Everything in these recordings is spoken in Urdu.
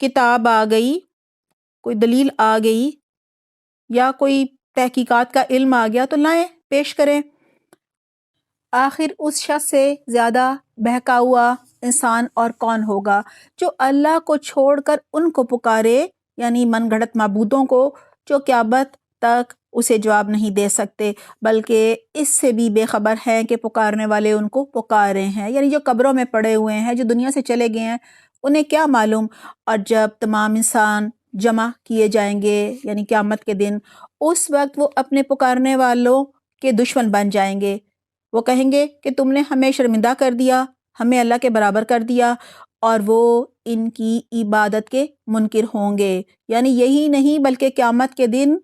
کتاب آ گئی، کوئی دلیل آ گئی یا کوئی تحقیقات کا علم آ گیا تو لائیں، پیش کریں۔ آخر اس شخص سے زیادہ بہکا ہوا انسان اور کون ہوگا جو اللہ کو چھوڑ کر ان کو پکارے، یعنی من گھڑت معبودوں کو، جو قیامت تک اسے جواب نہیں دے سکتے، بلکہ اس سے بھی بے خبر ہیں کہ پکارنے والے ان کو پکار رہے ہیں، یعنی جو قبروں میں پڑے ہوئے ہیں، جو دنیا سے چلے گئے ہیں، انہیں کیا معلوم۔ اور جب تمام انسان جمع کیے جائیں گے، یعنی قیامت کے دن، اس وقت وہ اپنے پکارنے والوں کے دشمن بن جائیں گے۔ وہ کہیں گے کہ تم نے ہمیں شرمندہ کر دیا، ہمیں اللہ کے برابر کر دیا، اور وہ ان کی عبادت کے منکر ہوں گے۔ یعنی یہی نہیں بلکہ قیامت کے دن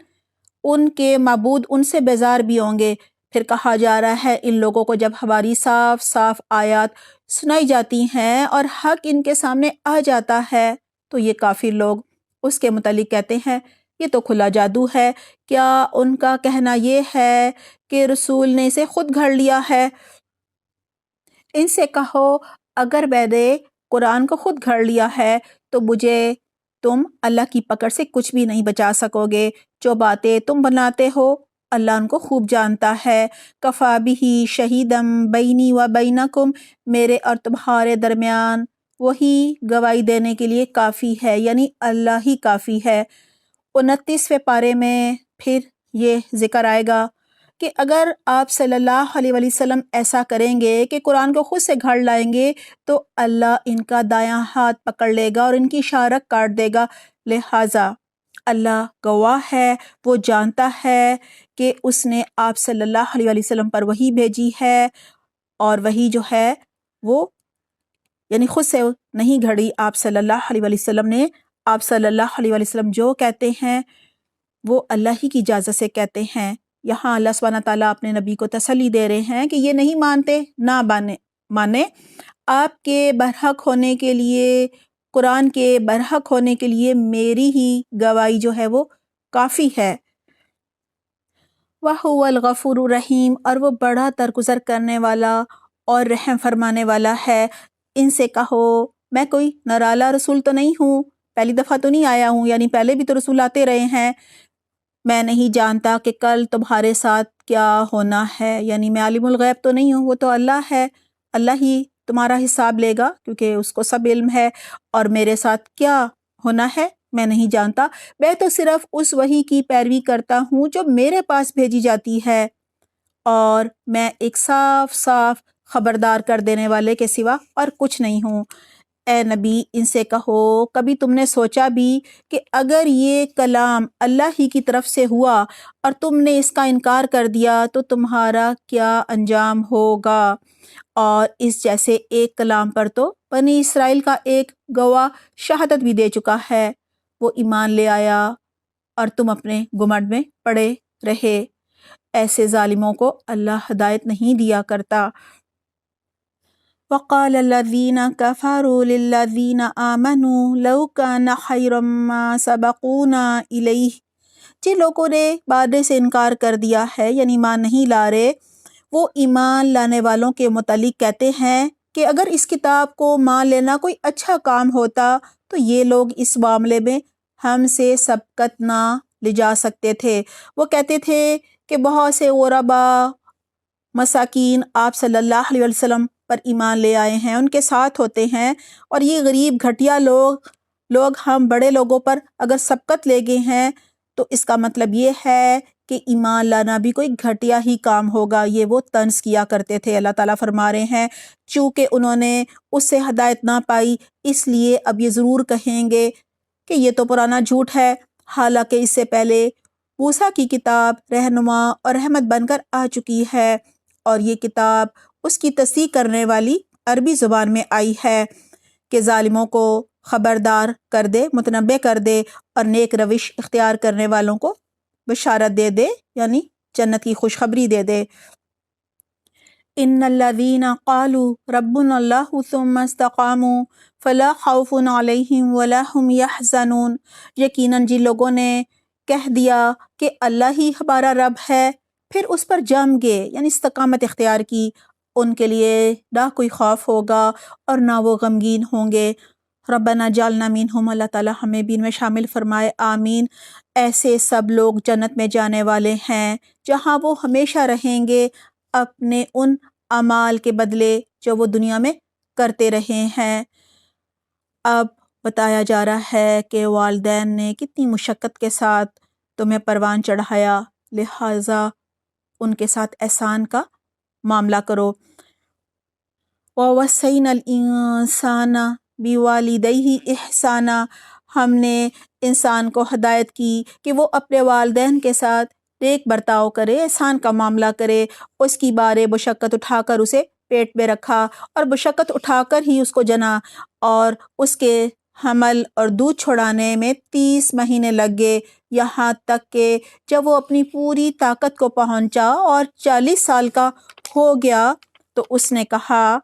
ان کے معبود ان سے بیزار بھی ہوں گے۔ پھر کہا جا رہا ہے ان لوگوں کو جب ہماری صاف صاف آیات سنائی جاتی ہیں اور حق ان کے سامنے آ جاتا ہے تو یہ کافر لوگ اس کے متعلق کہتے ہیں یہ تو کھلا جادو ہے۔ کیا ان کا کہنا یہ ہے کہ رسول نے اسے خود گھڑ لیا ہے؟ ان سے کہو اگر میں نے قرآن کو خود گھڑ لیا ہے تو مجھے تم اللہ کی پکڑ سے کچھ بھی نہیں بچا سکو گے۔ جو باتیں تم بناتے ہو اللہ ان کو خوب جانتا ہے۔ کفا بہ شہیدم بینی و بینکم، میرے اور تمہارے درمیان وہی گواہی دینے کے لیے کافی ہے، یعنی اللہ ہی کافی ہے۔ 29ویں پارے میں پھر یہ ذکر آئے گا کہ اگر آپ صلی اللہ علیہ وسلم ایسا کریں گے کہ قرآن کو خود سے گھڑ لائیں گے تو اللہ ان کا دایاں ہاتھ پکڑ لے گا اور ان کی شارک کاٹ دے گا۔ لہٰذا اللہ گواہ ہے، وہ جانتا ہے کہ اس نے آپ صلی اللہ علیہ وسلم پر وحی بھیجی ہے، اور وحی جو ہے وہ یعنی خود سے نہیں گھڑی آپ صلی اللہ علیہ وسلم نے۔ آپ صلی اللہ علیہ وسلم جو کہتے ہیں وہ اللہ ہی کی اجازت سے کہتے ہیں۔ یہاں اللہ سبحانہ تعالیٰ اپنے نبی کو تسلی دے رہے ہیں کہ یہ نہیں مانتے، نہ مانے۔ آپ کے برحق ہونے کے لیے، قرآن کے برحق ہونے کے لیے میری ہی گواہی جو ہے وہ کافی ہے۔ وَهُوَ الْغَفُورُ الرَّحِيمُ، اور وہ بڑا درگزر کرنے والا اور رحم فرمانے والا ہے۔ ان سے کہو میں کوئی نرالا رسول تو نہیں ہوں، پہلی دفعہ تو نہیں آیا ہوں، یعنی پہلے بھی تو رسول آتے رہے ہیں۔ میں نہیں جانتا کہ کل تمہارے ساتھ کیا ہونا ہے، یعنی میں عالم الغیب تو نہیں ہوں، وہ تو اللہ ہے، اللہ ہی تمہارا حساب لے گا کیونکہ اس کو سب علم ہے۔ اور میرے ساتھ کیا ہونا ہے میں نہیں جانتا، میں تو صرف اس وحی کی پیروی کرتا ہوں جو میرے پاس بھیجی جاتی ہے، اور میں ایک صاف صاف خبردار کر دینے والے کے سوا اور کچھ نہیں ہوں۔ اے نبی ان سے کہو کبھی تم نے سوچا بھی کہ اگر یہ کلام اللہ ہی کی طرف سے ہوا اور تم نے اس کا انکار کر دیا تو تمہارا کیا انجام ہوگا؟ اور اس جیسے ایک کلام پر تو بنی اسرائیل کا ایک گواہ شہادت بھی دے چکا ہے، وہ ایمان لے آیا اور تم اپنے گمنڈ میں پڑے رہے۔ ایسے ظالموں کو اللہ ہدایت نہیں دیا کرتا۔ وقال الذین کفروا للذین آمنوا لو کان خیرا ما سبقونا الیہ، جن لوگوں نے ماننے سے انکار کر دیا ہے یعنی ایمان نہیں لا رہے، وہ ایمان لانے والوں کے متعلق کہتے ہیں کہ اگر اس کتاب کو مان لینا کوئی اچھا کام ہوتا تو یہ لوگ اس معاملے میں ہم سے سبقت نہ لے جا سکتے تھے۔ وہ کہتے تھے کہ بہت سے غربا مساکین آپ صلی اللہ علیہ وسلم پر ایمان لے آئے ہیں، ان کے ساتھ ہوتے ہیں، اور یہ غریب گھٹیا لوگ ہم بڑے لوگوں پر اگر سبقت لے گئے ہیں تو اس کا مطلب یہ ہے کہ ایمان لانا بھی کوئی گھٹیا ہی کام ہوگا۔ یہ وہ طنز کیا کرتے تھے۔ اللہ تعالیٰ فرما رہے ہیں چونکہ انہوں نے اس سے ہدایت نہ پائی اس لیے اب یہ ضرور کہیں گے کہ یہ تو پرانا جھوٹ ہے، حالانکہ اس سے پہلے موسیٰ کی کتاب رہنما اور رحمت بن کر آ چکی ہے، اور یہ کتاب اس کی تصدیق کرنے والی عربی زبان میں آئی ہے کہ ظالموں کو خبردار کر دے، متنبہ کر دے، اور نیک روش اختیار کرنے والوں کو بشارت دے دے، یعنی جنت کی خوشخبری دے دے۔ ان الذین قالوا ربنا اللہ ثم استقاموا فلا خوف علیہم ولا هم یحزنون، یقیناً جن لوگوں نے کہہ دیا کہ اللہ ہی ہمارا رب ہے، پھر اس پر جم گئے یعنی استقامت اختیار کی، ان کے لیے نہ کوئی خوف ہوگا اور نہ وہ غمگین ہوں گے۔ ربنا جعلنا منہم، اللہ تعالیٰ ہمیں بھی ان میں شامل فرمائے، آمین۔ ایسے سب لوگ جنت میں جانے والے ہیں جہاں وہ ہمیشہ رہیں گے اپنے ان اعمال کے بدلے جو وہ دنیا میں کرتے رہے ہیں۔ اب بتایا جا رہا ہے کہ والدین نے کتنی مشقت کے ساتھ تمہیں پروان چڑھایا، لہٰذا ان کے ساتھ احسان کا معاملہ کرو۔ وَوَصَّيْنَا الْإِنسَانَ بِوَالِدَيْهِ إِحْسَانًا، ہم نے انسان کو ہدایت کی کہ وہ اپنے والدین کے ساتھ نیک برتاؤ کرے، احسان کا معاملہ کرے۔ اس کی بارے مشقت اٹھا کر اسے پیٹ میں رکھا اور مشقت اٹھا کر ہی اس کو جنا، اور اس کے حمل اور دودھ چھڑانے میں 30 مہینے لگ گئے، یہاں تک کہ جب وہ اپنی پوری طاقت کو پہنچا اور 40 سال کا ہو گیا تو اس نے کہا،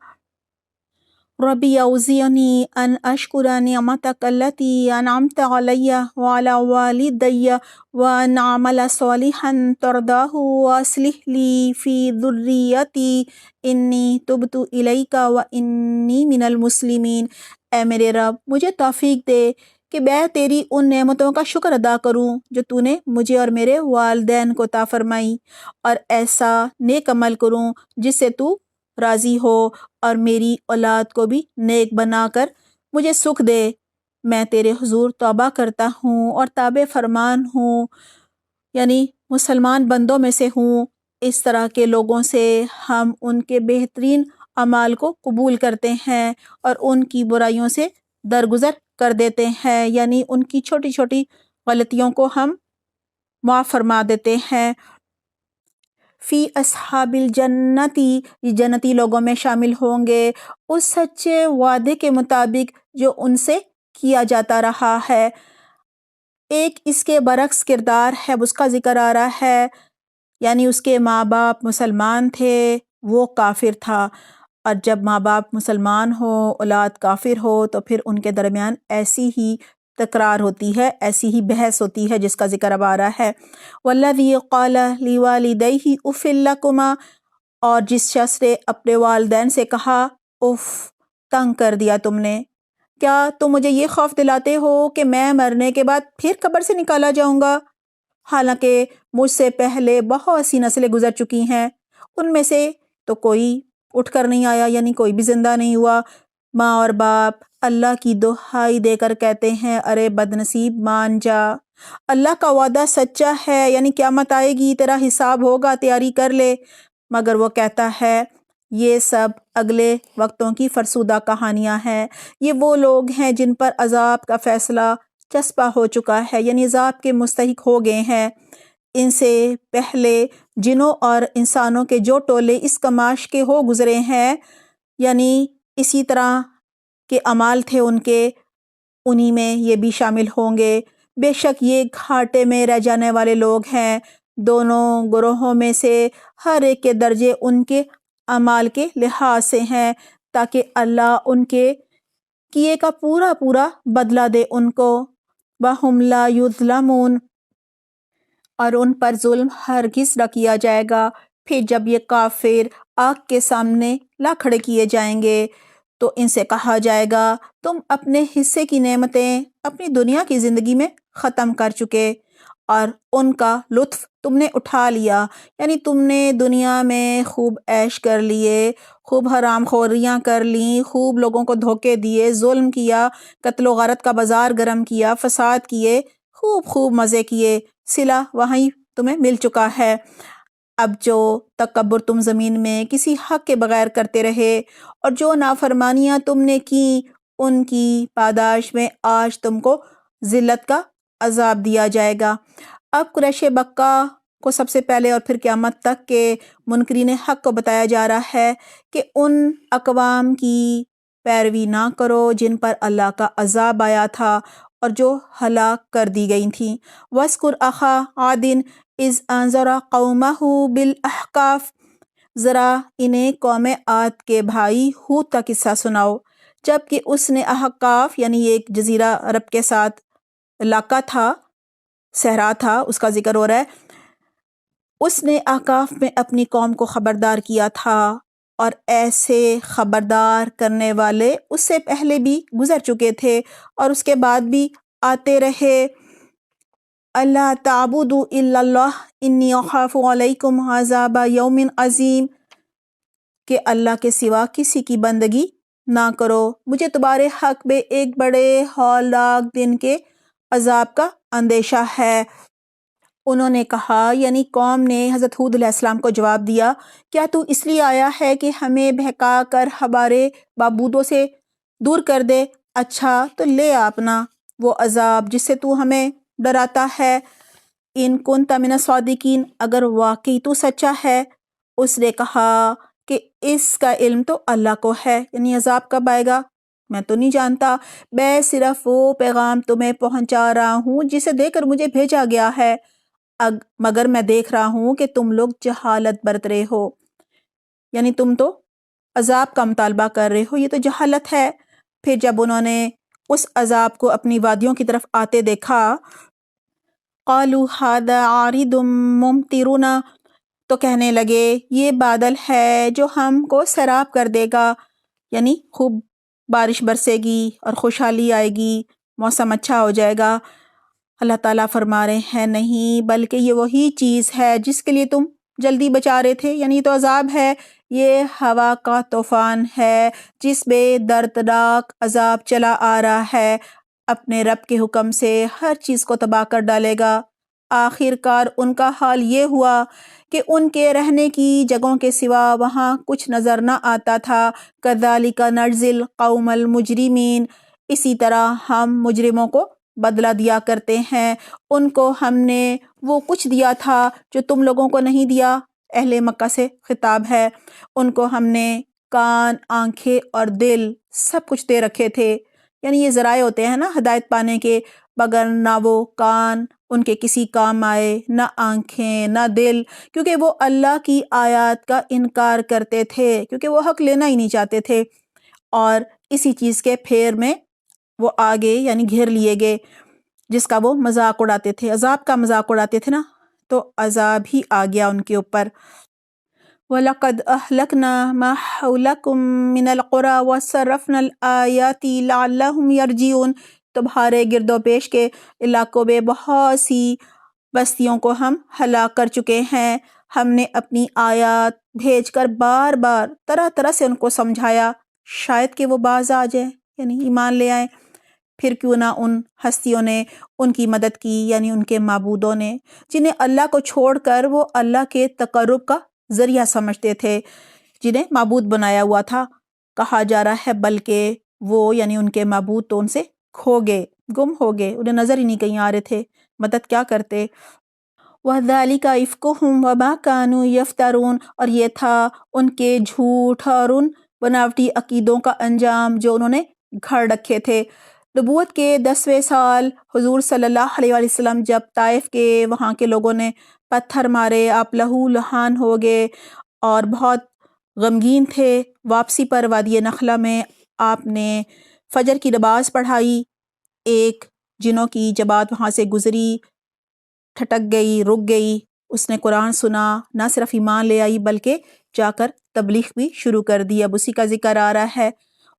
ربی اوزعنی ان اشکر نعمتک التی انعمت علی وعلی والدی وان اعمل صالحا ترضاہ واصلح لی فی ذریتی انی تبت الیک وانی من المسلمین۔ اے میرے رب، مجھے توفیق دے کہ میں تیری ان نعمتوں کا شکر ادا کروں جو تو نے مجھے اور میرے والدین کو عطا فرمائی، اور ایسا نیک عمل کروں جس سے تو راضی ہو، اور میری اولاد کو بھی نیک بنا کر مجھے سکھ دے۔ میں تیرے حضور توبہ کرتا ہوں اور تابع فرمان ہوں، یعنی مسلمان بندوں میں سے ہوں۔ اس طرح کے لوگوں سے ہم ان کے بہترین اعمال کو قبول کرتے ہیں اور ان کی برائیوں سے درگزر کر دیتے ہیں، یعنی ان کی چھوٹی چھوٹی غلطیوں کو ہم معاف فرما دیتے ہیں۔ فی اصحاب الجنتی، یہ جنتی لوگوں میں شامل ہوں گے اس سچے وعدے کے مطابق جو ان سے کیا جاتا رہا ہے۔ ایک اس کے برعکس کردار ہے، اس کا ذکر آ رہا ہے، یعنی اس کے ماں باپ مسلمان تھے، وہ کافر تھا، اور جب ماں باپ مسلمان ہو اولاد کافر ہو تو پھر ان کے درمیان ایسی ہی تکرار ہوتی ہے، ایسی ہی بحث ہوتی ہے جس کا ذکر اب آ رہا ہے۔ والذی قال لوالدیہ اف لکما، اور جس شخص نے اپنے والدین سے کہا اف، تنگ کر دیا تم نے، کیا تم مجھے یہ خوف دلاتے ہو کہ میں مرنے کے بعد پھر قبر سے نکالا جاؤں گا؟ حالانکہ مجھ سے پہلے بہت سی نسلیں گزر چکی ہیں، ان میں سے تو کوئی اٹھ کر نہیں آیا، یعنی کوئی بھی زندہ نہیں ہوا۔ ماں اور باپ اللہ کی دہائی دے کر کہتے ہیں، ارے بدنصیب مان جا، اللہ کا وعدہ سچا ہے، یعنی قیامت آئے گی، تیرا حساب ہوگا، تیاری کر لے۔ مگر وہ کہتا ہے یہ سب اگلے وقتوں کی فرسودہ کہانیاں ہیں، یہ وہ لوگ ہیں جن پر عذاب کا فیصلہ چسپاں ہو چکا ہے، یعنی عذاب کے مستحق ہو گئے ہیں۔ ان سے پہلے جنوں اور انسانوں کے جو ٹولے اس کماش کے ہو گزرے ہیں، یعنی اسی طرح کے اعمال تھے ان کے، انہی میں یہ بھی شامل ہوں گے۔ بے شک یہ گھاٹے میں رہ جانے والے لوگ ہیں، دونوں گروہوں میں سے ہر ایک کے درجے ان کے اعمال کے لحاظ سے ہیں، تاکہ اللہ ان کے کیے کا پورا پورا بدلہ دے ان کو۔ وَهُمْ لَا يُظْلَمُونَ، اور ان پر ظلم ہرگز نہ کیا جائے گا۔ پھر جب یہ کافر آگ کے سامنے لا کھڑے کیے جائیں گے تو ان سے کہا جائے گا تم اپنے حصے کی نعمتیں اپنی دنیا کی زندگی میں ختم کر چکے اور ان کا لطف تم نے اٹھا لیا، یعنی تم نے دنیا میں خوب عیش کر لیے، خوب حرام خوریاں کر لیں، خوب لوگوں کو دھوکے دیے، ظلم کیا، قتل و غارت کا بازار گرم کیا، فساد کیے، خوب مزے کیے، صلہ وہیں تمہیں مل چکا ہے۔ اب جو تکبر تم زمین میں کسی حق کے بغیر کرتے رہے اور جو نافرمانیاں تم نے کی، ان کی پاداش میں آج تم کو ذلت کا عذاب دیا جائے گا۔ اب قریش مکہ کو سب سے پہلے اور پھر قیامت تک کے منکرین حق کو بتایا جا رہا ہے کہ ان اقوام کی پیروی نہ کرو جن پر اللہ کا عذاب آیا تھا اور جو ہلاک کر دی گئی تھیں۔ وَاذْكُرْ أَخَا عَادٍ إِذْ أَنذَرَ قَوْمَهُ بِالْأَحْقَافِ، ذرا انہیں قوم عاد کے بھائی ہود کا قصہ سناؤ، جب کہ اس نے احقاف، یعنی ایک جزیرہ عرب کے ساتھ علاقہ تھا، صحرا تھا، اس کا ذکر ہو رہا ہے، اس نے احقاف میں اپنی قوم کو خبردار کیا تھا اور ایسے خبردار کرنے والے اس سے پہلے بھی گزر چکے تھے اور اس کے بعد بھی آتے رہے۔ اللہ تعبدوا الا اللہ انی اخاف علیکم عذاب یوم عظیم، کہ اللہ کے سوا کسی کی بندگی نہ کرو، مجھے تمہارے حق میں ایک بڑے ہولناک دن کے عذاب کا اندیشہ ہے۔ انہوں نے کہا، یعنی قوم نے حضرت ہود علیہ السلام کو جواب دیا، کیا تو اس لیے آیا ہے کہ ہمیں بہکا کر ہمارے معبودوں سے دور کر دے؟ اچھا تو لے اپنا وہ عذاب جس سے تو ہمیں ڈراتا ہے، ان کنت من الصادقین، اگر واقعی تو سچا ہے۔ اس نے کہا کہ اس کا علم تو اللہ کو ہے، یعنی عذاب کب آئے گا میں تو نہیں جانتا، میں صرف وہ پیغام تمہیں پہنچا رہا ہوں جسے دے کر مجھے بھیجا گیا ہے، مگر میں دیکھ رہا ہوں کہ تم لوگ جہالت برت رہے ہو، یعنی تم تو عذاب کا مطالبہ کر رہے ہو، یہ تو جہالت ہے۔ پھر جب انہوں نے اس عذاب کو اپنی وادیوں کی طرف آتے دیکھا، قالوا ھذا عارض ممطرنا، تو کہنے لگے یہ بادل ہے جو ہم کو سیراب کر دے گا، یعنی خوب بارش برسے گی اور خوشحالی آئے گی، موسم اچھا ہو جائے گا۔ اللہ تعالیٰ فرما رہے ہیں نہیں، بلکہ یہ وہی چیز ہے جس کے لیے تم جلدی بچا رہے تھے، یعنی یہ تو عذاب ہے، یہ ہوا کا طوفان ہے جس میں دردناک عذاب چلا آ رہا ہے، اپنے رب کے حکم سے ہر چیز کو تباہ کر ڈالے گا۔ آخر کار ان کا حال یہ ہوا کہ ان کے رہنے کی جگہوں کے سوا وہاں کچھ نظر نہ آتا تھا۔ کذالک نجزی القوم المجرمین، اسی طرح ہم مجرموں کو بدلہ دیا کرتے ہیں، ان کو ہم نے وہ کچھ دیا تھا جو تم لوگوں کو نہیں دیا۔ اہل مکہ سے خطاب ہے، ان کو ہم نے کان، آنکھیں اور دل سب کچھ دے رکھے تھے، یعنی یہ ذرائع ہوتے ہیں نا ہدایت پانے کے، مگر نہ وہ کان ان کے کسی کام آئے، نہ آنکھیں، نہ دل، کیونکہ وہ اللہ کی آیات کا انکار کرتے تھے، کیونکہ وہ حق لینا ہی نہیں چاہتے تھے، اور اسی چیز کے پھیر میں وہ آگے یعنی گھیر لیے گئے جس کا وہ مذاق اڑاتے تھے، عذاب کا مذاق اڑاتے تھے نا، تو عذاب ہی آ گیا ان کے اوپر۔ وَلَقَدْ أَهْلَكْنَا مَا حَوْلَكُمْ مِنَ الْقُرَىٰ وَصَرَّفْنَا الْآيَاتِ لَعَلَّهُمْ يَرْجِعُونَ، تمہارے گرد و پیش کے علاقوں میں بہت سی بستیوں کو ہم ہلاک کر چکے ہیں، ہم نے اپنی آیات بھیج کر بار بار طرح طرح سے ان کو سمجھایا، شاید کہ وہ باز آ جائیں، یعنی ایمان لے آئیں۔ پھر کیوں نہ ان ہستیوں نے ان کی مدد کی، یعنی ان کے معبودوں نے، جنہیں اللہ کو چھوڑ کر وہ اللہ کے تقرب کا ذریعہ سمجھتے تھے، جنہیں معبود بنایا ہوا تھا۔ کہا جا رہا ہے بلکہ وہ یعنی ان کے معبود تو ان سے کھو گئے، گم ہو گئے، انہیں نظر ہی نہیں کہیں آ رہے تھے، مدد کیا کرتے۔ وَذَلِكَ إِفْكُهُمْ وَمَا كَانُوا يَفْتَرُونَ، اور یہ تھا ان کے جھوٹ اور ان بناوٹی عقیدوں کا انجام جو انہوں نے گھڑ رکھے تھے۔ نبوت کے 10ویں سال حضور صلی اللہ علیہ وآلہ وسلم جب طائف کے وہاں کے لوگوں نے پتھر مارے، آپ لہو لہان ہو گئے اور بہت غمگین تھے، واپسی پر وادی نخلہ میں آپ نے فجر کی نماز پڑھائی، ایک جنوں کی جماعت وہاں سے گزری، ٹھٹک گئی، رک گئی، اس نے قرآن سنا، نہ صرف ایمان لے آئی بلکہ جا کر تبلیغ بھی شروع کر دی۔ اب اسی کا ذکر آ رہا ہے،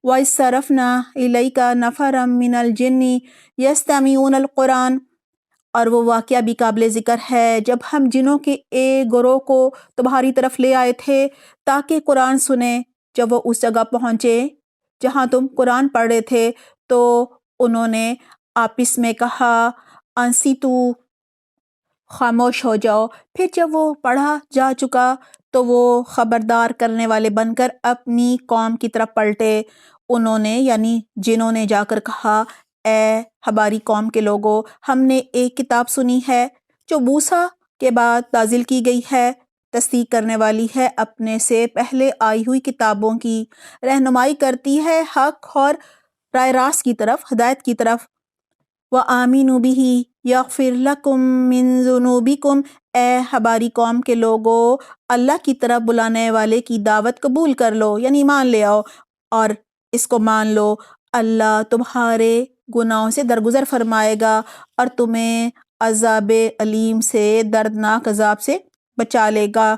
وَإِذْ صَرَفْنَا إِلَيْكَ نَفَرًا مِّنَ الْجِنِّ يَسْتَمِعُونَ الْقُرْآنَ، اور وہ واقعہ بھی قابل ذکر ہے جب ہم جنوں کے ایک گروہ کو تمہاری طرف لے آئے تھے تاکہ قرآن سنیں۔ جب وہ اس جگہ پہنچے جہاں تم قرآن پڑھ رہے تھے تو انہوں نے آپس میں کہا، انصتو، خاموش ہو جاؤ۔ پھر جب وہ پڑھا جا چکا تو وہ خبردار کرنے والے بن کر اپنی قوم کی طرف پلٹے۔ انہوں نے یعنی جنہوں نے جا کر کہا، اے ہماری قوم کے لوگوں، ہم نے ایک کتاب سنی ہے جو موسیٰ کے بعد نازل کی گئی ہے، تصدیق کرنے والی ہے اپنے سے پہلے آئی ہوئی کتابوں کی، رہنمائی کرتی ہے حق اور رائے راست کی طرف، ہدایت کی طرف۔ وَآمِنُوا بِهِ يَغْفِرْ لَكُم مِّن ذُنُوبِكُمْ، اے ہماری قوم کے لوگوں، اللہ کی طرف بلانے والے کی دعوت قبول کر لو، یعنی ایمان لے آؤ اور اس کو مان لو، اللہ تمہارے گناہوں سے درگزر فرمائے گا اور تمہیں عذاب علیم سے، دردناک عذاب سے بچا لے گا۔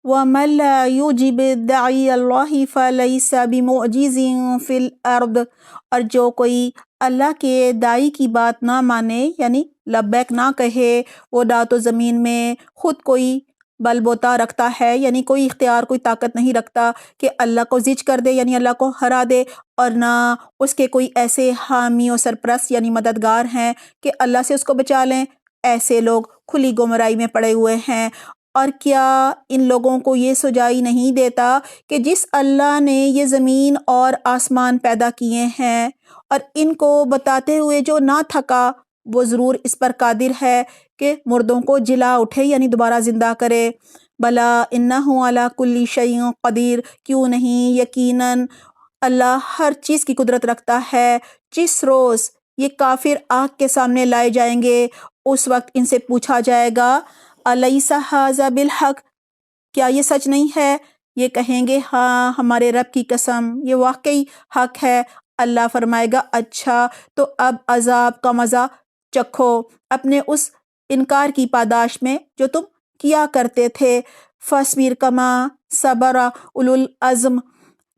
وَمَن لَا يُجِبِ دَاعِيَ اللَّهِ فَلَيْسَ بِمُعْجِزٍ فِي الْأَرْضِ، اور جو کوئی اللہ کے داعی کی بات نہ مانے یعنی لبیک نہ کہے، وہ نہ تو زمین میں خود کوئی بل بوتا رکھتا ہے، یعنی کوئی اختیار کوئی طاقت نہیں رکھتا کہ اللہ کو زج کر دے یعنی اللہ کو ہرا دے، اور نہ اس کے کوئی ایسے حامی و سرپرست یعنی مددگار ہیں کہ اللہ سے اس کو بچا لیں۔ ایسے لوگ کھلی گمراہی میں پڑے ہوئے ہیں۔ اور کیا ان لوگوں کو یہ سجائی نہیں دیتا کہ جس اللہ نے یہ زمین اور آسمان پیدا کیے ہیں اور ان کو بتاتے ہوئے جو نہ تھکا، وہ ضرور اس پر قادر ہے کہ مردوں کو جلا اٹھے یعنی دوبارہ زندہ کرے۔ بلا انہ علی کل شیء قدیر، کیوں نہیں، یقیناً اللہ ہر چیز کی قدرت رکھتا ہے۔ جس روز یہ کافر آگ کے سامنے لائے جائیں گے، اس وقت ان سے پوچھا جائے گا الیس ھذا بالحق، کیا یہ سچ نہیں ہے؟ یہ کہیں گے ہاں ہمارے رب کی قسم یہ واقعی حق ہے۔ اللہ فرمائے گا اچھا تو اب عذاب کا مزہ چکھو اپنے اس انکار کی پاداش میں جو تم کیا کرتے تھے۔ فاصبر کما صبر اولو العزم،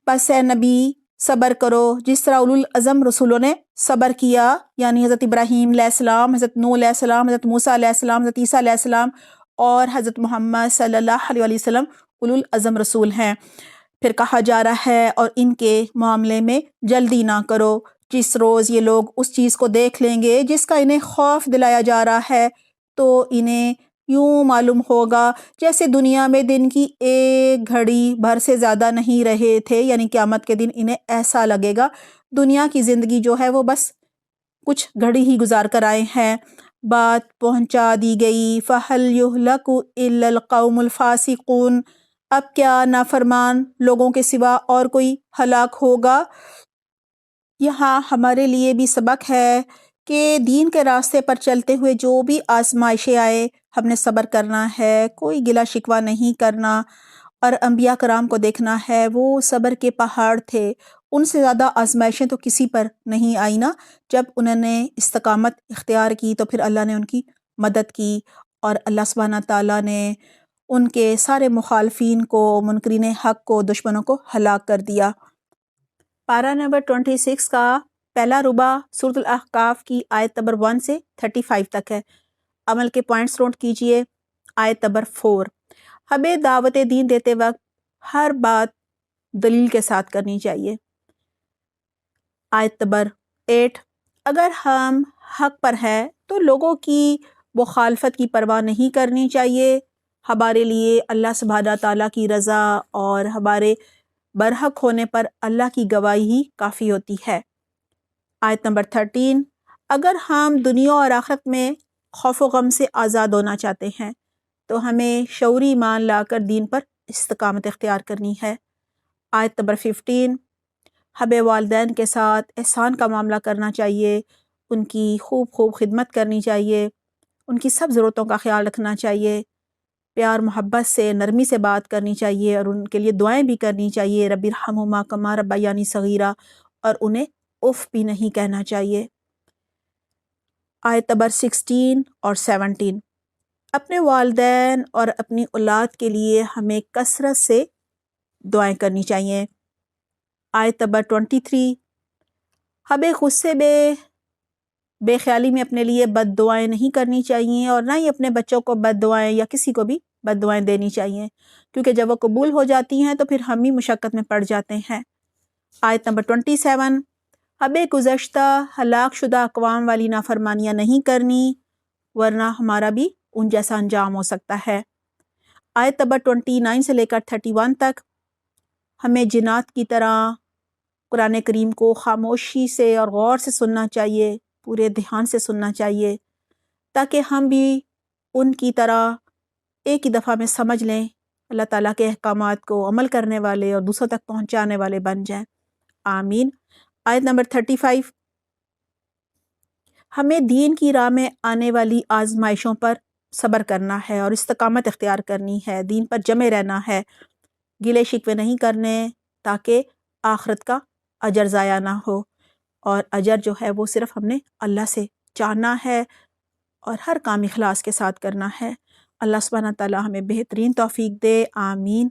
پس اے نبی صبر کرو جس طرح اولو العزم رسولوں نے صبر کیا، یعنی حضرت ابراہیم علیہ السلام، حضرت نوح علیہ السلام، حضرت موسیٰ علیہ السلام، حضرت عیسیٰ علیہ السلام اور حضرت محمد صلی اللہ علیہ وسلم اولو العزم رسول ہیں۔ پھر کہا جا رہا ہے اور ان کے معاملے میں جلدی نہ کرو، جس روز یہ لوگ اس چیز کو دیکھ لیں گے جس کا انہیں خوف دلایا جا رہا ہے، تو انہیں یوں معلوم ہوگا جیسے دنیا میں دن کی ایک گھڑی بھر سے زیادہ نہیں رہے تھے، یعنی قیامت کے دن انہیں ایسا لگے گا دنیا کی زندگی جو ہے وہ بس کچھ گھڑی ہی گزار کر آئے ہیں۔ بات پہنچا دی گئی فَهَلْ يُهْلَكُ إِلَّا الْقَوْمُ الْفَاسِقُونَ، اب کیا نافرمان لوگوں کے سوا اور کوئی ہلاک ہوگا؟ یہاں ہمارے لیے بھی سبق ہے کہ دین کے راستے پر چلتے ہوئے جو بھی آزمائشیں آئے ہم نے صبر کرنا ہے، کوئی گلہ شکوہ نہیں کرنا، اور انبیاء کرام کو دیکھنا ہے، وہ صبر کے پہاڑ تھے، ان سے زیادہ آزمائشیں تو کسی پر نہیں آئی نا۔ جب انہوں نے استقامت اختیار کی تو پھر اللہ نے ان کی مدد کی، اور اللہ سبحانہ تعالیٰ نے ان کے سارے مخالفین کو، منکرین حق کو، دشمنوں کو ہلاک کر دیا۔ پارہ نمبر 26 کا پہلا ربع سورۃ الاحقاف کی آیت نمبر 1 سے 35 تک ہے۔ عمل کے پوائنٹس نوٹ کیجئے۔ آیت نمبر 4، ہمیں دعوت دین دیتے وقت ہر بات دلیل کے ساتھ کرنی چاہیے۔ آیت نمبر 8، اگر ہم حق پر ہیں تو لوگوں کی مخالفت کی پرواہ نہیں کرنی چاہیے، ہمارے لیے اللہ سبحانہ تعالیٰ کی رضا اور ہمارے برحق ہونے پر اللہ کی گواہی ہی کافی ہوتی ہے۔ آیت نمبر 13، اگر ہم دنیا اور آخرت میں خوف و غم سے آزاد ہونا چاہتے ہیں تو ہمیں شعوری ایمان لا کر دین پر استقامت اختیار کرنی ہے۔ آیت نمبر 15، ہمیں والدین کے ساتھ احسان کا معاملہ کرنا چاہیے، ان کی خوب خوب خدمت کرنی چاہیے، ان کی سب ضرورتوں کا خیال رکھنا چاہیے، پیار محبت سے نرمی سے بات کرنی چاہیے، اور ان کے لیے دعائیں بھی کرنی چاہیے، رب ارحمہما کما ربیانی صغیرہ، اور انہیں اف بھی نہیں کہنا چاہیے۔ آیت نمبر 16 اور 17، اپنے والدین اور اپنی اولاد کے لیے ہمیں کثرت سے دعائیں کرنی چاہیے۔ آیت نمبر 23، ہمیں غصے میں بے خیالی میں اپنے لیے بد دعائیں نہیں کرنی چاہیے، اور نہ ہی اپنے بچوں کو بد دعائیں یا کسی کو بھی بد دعائیں دینی چاہیے، کیونکہ جب وہ قبول ہو جاتی ہیں تو پھر ہم ہی مشقت میں پڑ جاتے ہیں۔ آیت نمبر 27، ہمیں گزشتہ ہلاک شدہ اقوام والی نافرمانیاں نہیں کرنی، ورنہ ہمارا بھی ان جیسا انجام ہو سکتا ہے۔ آیت نمبر 29 سے لے کر 31 تک، ہمیں جنات کی طرح قرآن کریم کو خاموشی سے اور غور سے سننا چاہیے، پورے دھیان سے سننا چاہیے، تاکہ ہم بھی ان کی طرح ایک ہی دفعہ میں سمجھ لیں، اللہ تعالیٰ کے احکامات کو عمل کرنے والے اور دوسروں تک پہنچانے والے بن جائیں۔ آمین۔ آیت نمبر 35، ہمیں دین کی راہ میں آنے والی آزمائشوں پر صبر کرنا ہے اور استقامت اختیار کرنی ہے، دین پر جمے رہنا ہے، گلے شکوے نہیں کرنے، تاکہ آخرت کا اجر ضائع نہ ہو، اور اجر جو ہے وہ صرف ہم نے اللہ سے چاہنا ہے، اور ہر کام اخلاص کے ساتھ کرنا ہے۔ اللہ سبحانہ تعالیٰ ہمیں بہترین توفیق دے، آمین۔